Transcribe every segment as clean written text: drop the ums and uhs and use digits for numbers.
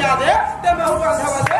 खिया दे ते मैं हूं बांधा दे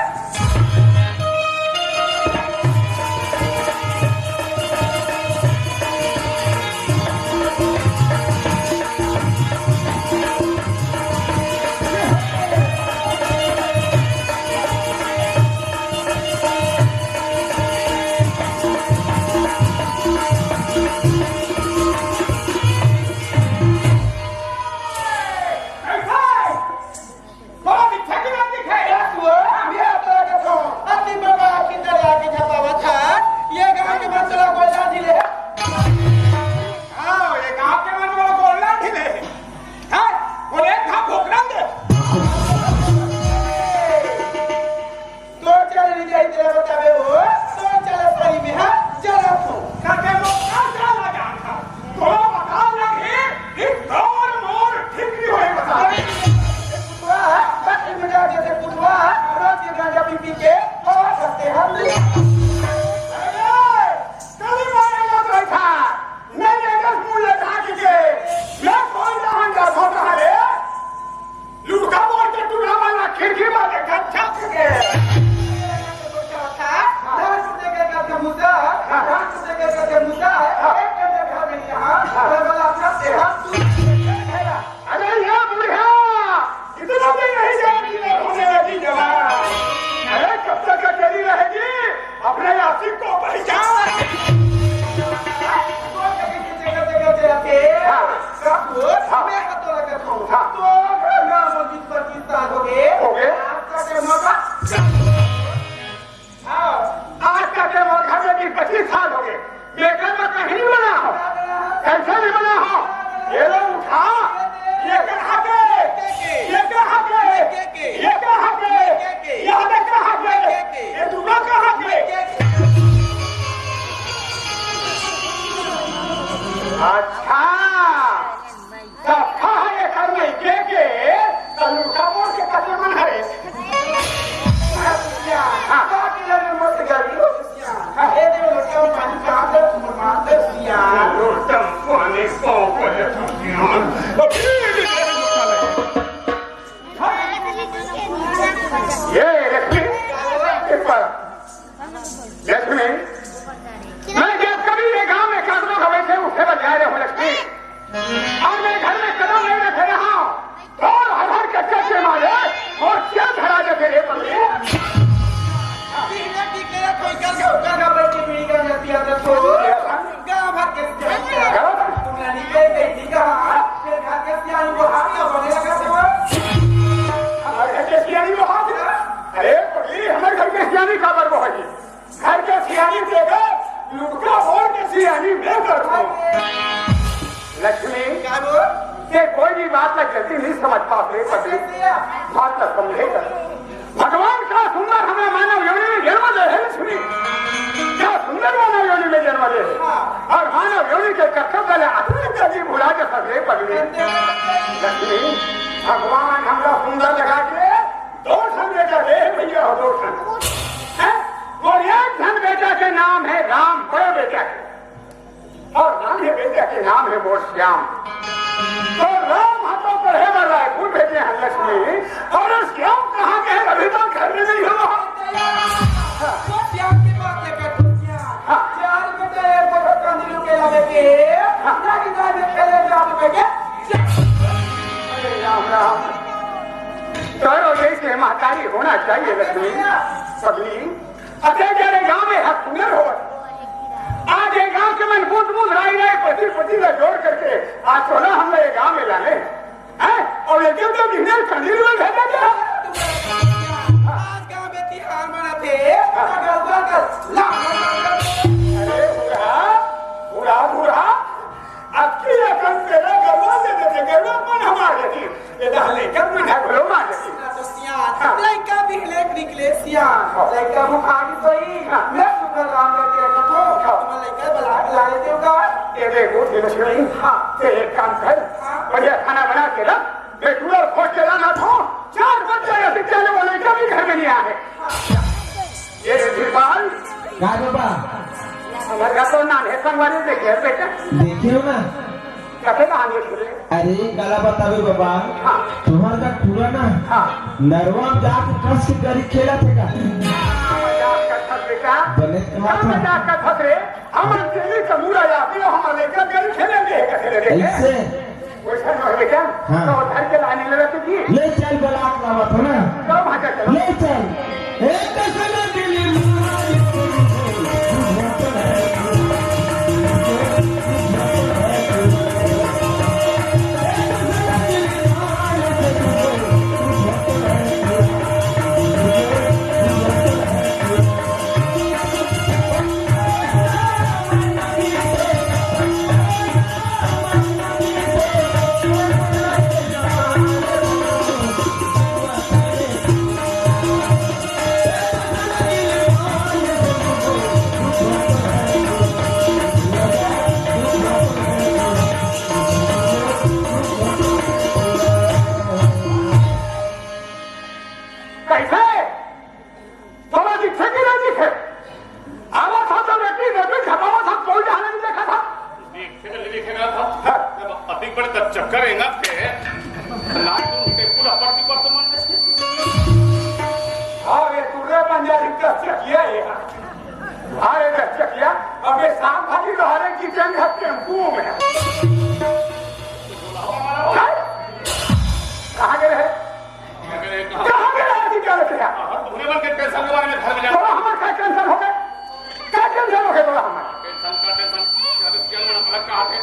भगवान हमला सुंदर लगा के दो धन बेटा दे भैया हो दो धन और एक धन बेटा के नाम है राम बड़े बेटा के और राम है बेटा के नाम है मोर श्याम। तो राम हाथों पर है रायपुर भेजे हैं लक्ष्मी और श्याम कहाँ के हैं अभी तक घर में नहीं हुआ। श्याम की बात है चार बेटे एक को कंदिलों के लावे के जाके जाके खेले जाते के राम राम करो जैसे महतारी होना चाहिए लक्ष्मी पगली अरे गांव में हक सुंदर हो आज एक गांव के मन बूंद बूंद राई राई पति पति का जोड़ करके आज सोना हम लोग गांव में लाने हैं और लेकिन तो बिना कंदील में भेजा क्या आज गांव में तिहार मनाते अरे बुरा बुरा आपकी रकम तेरा गरबा दे देते गरबा मन हमारे थी ये दहले कब में है बोलो मार देती तो सियान लड़का भी लेक निकले सियान लड़का मुखागी सही मैं सुपर राम लेते रहता तो तुम लड़का बला लेते होगा ये देखो दिलश्री हां ये एक काम कर बढ़िया खाना बना के रख बेटूर खोज के लाना था 4 बच्चे ऐसे चले वाले का भी घर में नहीं आए ये धीरपाल क्या बाबा हमारा तो नान है संगवारी देखे बेटा देखियो ना कथे कहानी सुने। अरे काला बतावे बाबा हाँ तुम्हार का पूरा ना हाँ नरवा जाके कस करी खेला थे का मजाक का था बेटा बने कहा था मजाक का था रे हम तेरी कमूरा या भी हम लेकर गरी खेलेंगे कैसे ऐसे वैसा न है क्या हाँ। तो घर के लाने लगे तो जी ले चल बलाक लावा था ना तो भागा चलो ले चल एक कसना के लिए चक्कर है ना के लाइट टेबल अपार्टी वर्तमान में हाँ ये तुरे पंजाबी का चकिया है हाँ ये चकिया अब ये शाम खाली रहे की जंग है टेम्पू में कहाँ गए हैं कहाँ गए हैं जी क्या रखे हैं तुमने बल के टेंशन के बारे में घर में जा थोड़ा हमारे क्या टेंशन हो गए क्या टेंशन हो गए थोड़ा हमारे टेंशन का टेंशन क्या में अलग कहा है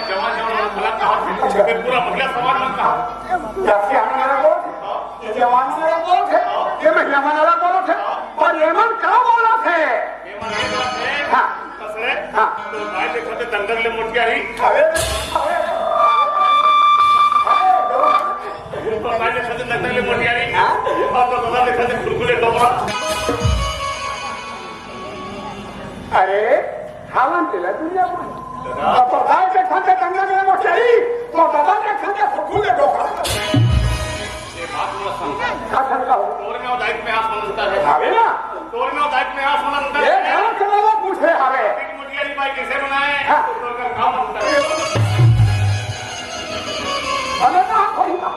जमा अलग कहा है पूरा महिला समाज में कहा जैसे हमारा बोल ये जवान मेरा बोल है ये महिला वाला बोल है और ये मन क्या बोला थे ये माने बात है हाँ कसरे हाँ तो गाय देखो तो दंदर ले मुट गया ही अरे तो गाय देखो तो दंदर ले मुट गया ही और तो दादा देखो तो कुरकुरे डोबरा अरे खावन दिला दुनिया में अब दादा के खाते दंदर ले मुट गई तो दादा के खाते कुरकुरे डोबरा ये बात बोला समझा खातर का हो तोर में दायित्व में आसमान अंतर है अरे ना तोर में दायित्व में आसमान अंतर ये है क्या करना पूछे हमें एक मुटिया की बाई कैसे बनाए हाँ। तो का काम अंतर है अरे ना कोई ना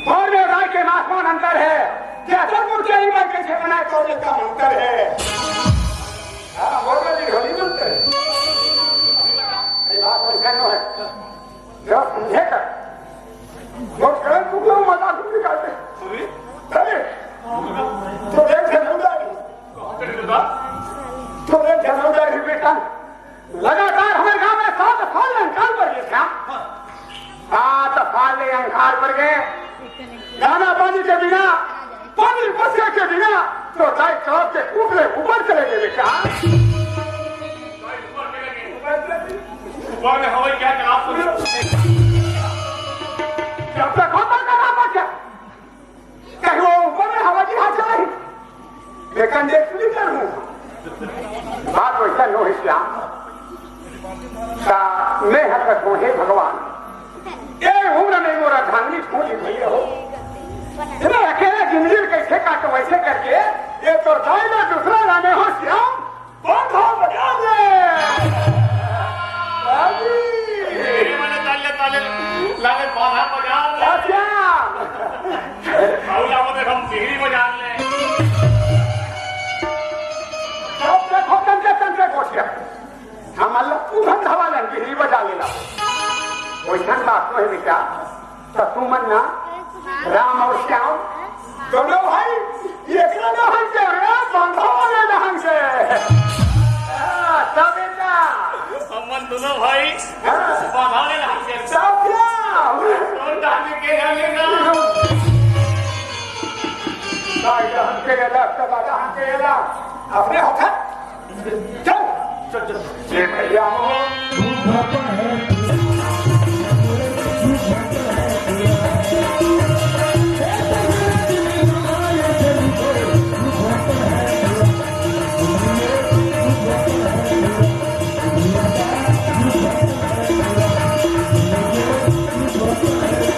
और में राय के आसमान अंतर है जैसा मुझे ही बात कैसे बनाए तो ये का अंतर है हाँ और में भी होली अंतर है ये बात वैसा नहीं है जो समझे कर वो कल तुम मजाक निकालते सुनी अरे तो देख जनौदारी तो देख जनौदारी बेटा लगातार हमारे गांव में 7 साल अंकार पर गए क्या 7 साल ले अंकार पर गए दाना पानी के बिना पानी बसे के बिना तो गाय चौक के ऊपर चले गए बेटा ऊपर में हवाई क्या जनाब सुनी जब तक होता करा बचा कहीं वो ऊपर में हवा की हाथ चला ही लेकिन देख नहीं करूँ बात वैसा नो श्याम का मैं हरकत हूँ हे भगवान ये उम्र में मोरा धांगली छोड़ी भैया हो इन्हें अकेले जिंदगी कैसे काटो वैसे करके ये तो दाई में दूसरा लाने हो श्याम बहुत हो बजा दे ये मैंने ताले ताले लाले बाधा बजा ले श्याम बाउला में हम सिहरी बजा ले सब देखो तंत्र कोशिया हम अल्लाह पूछन धावा लंगी ही बजा लेला वैसा बात तो है बेटा तो तू मन्ना राम और श्याम दोनों भाई ये कितना दहन से रे बांधा वाले दहन से सब बेटा हमन दोनों भाई बाधा ले रहा है सब श्याम और डालने के जानेगा भाई दहन के अला सब दहन के अला अपने होता चल ये भैया तू भपा है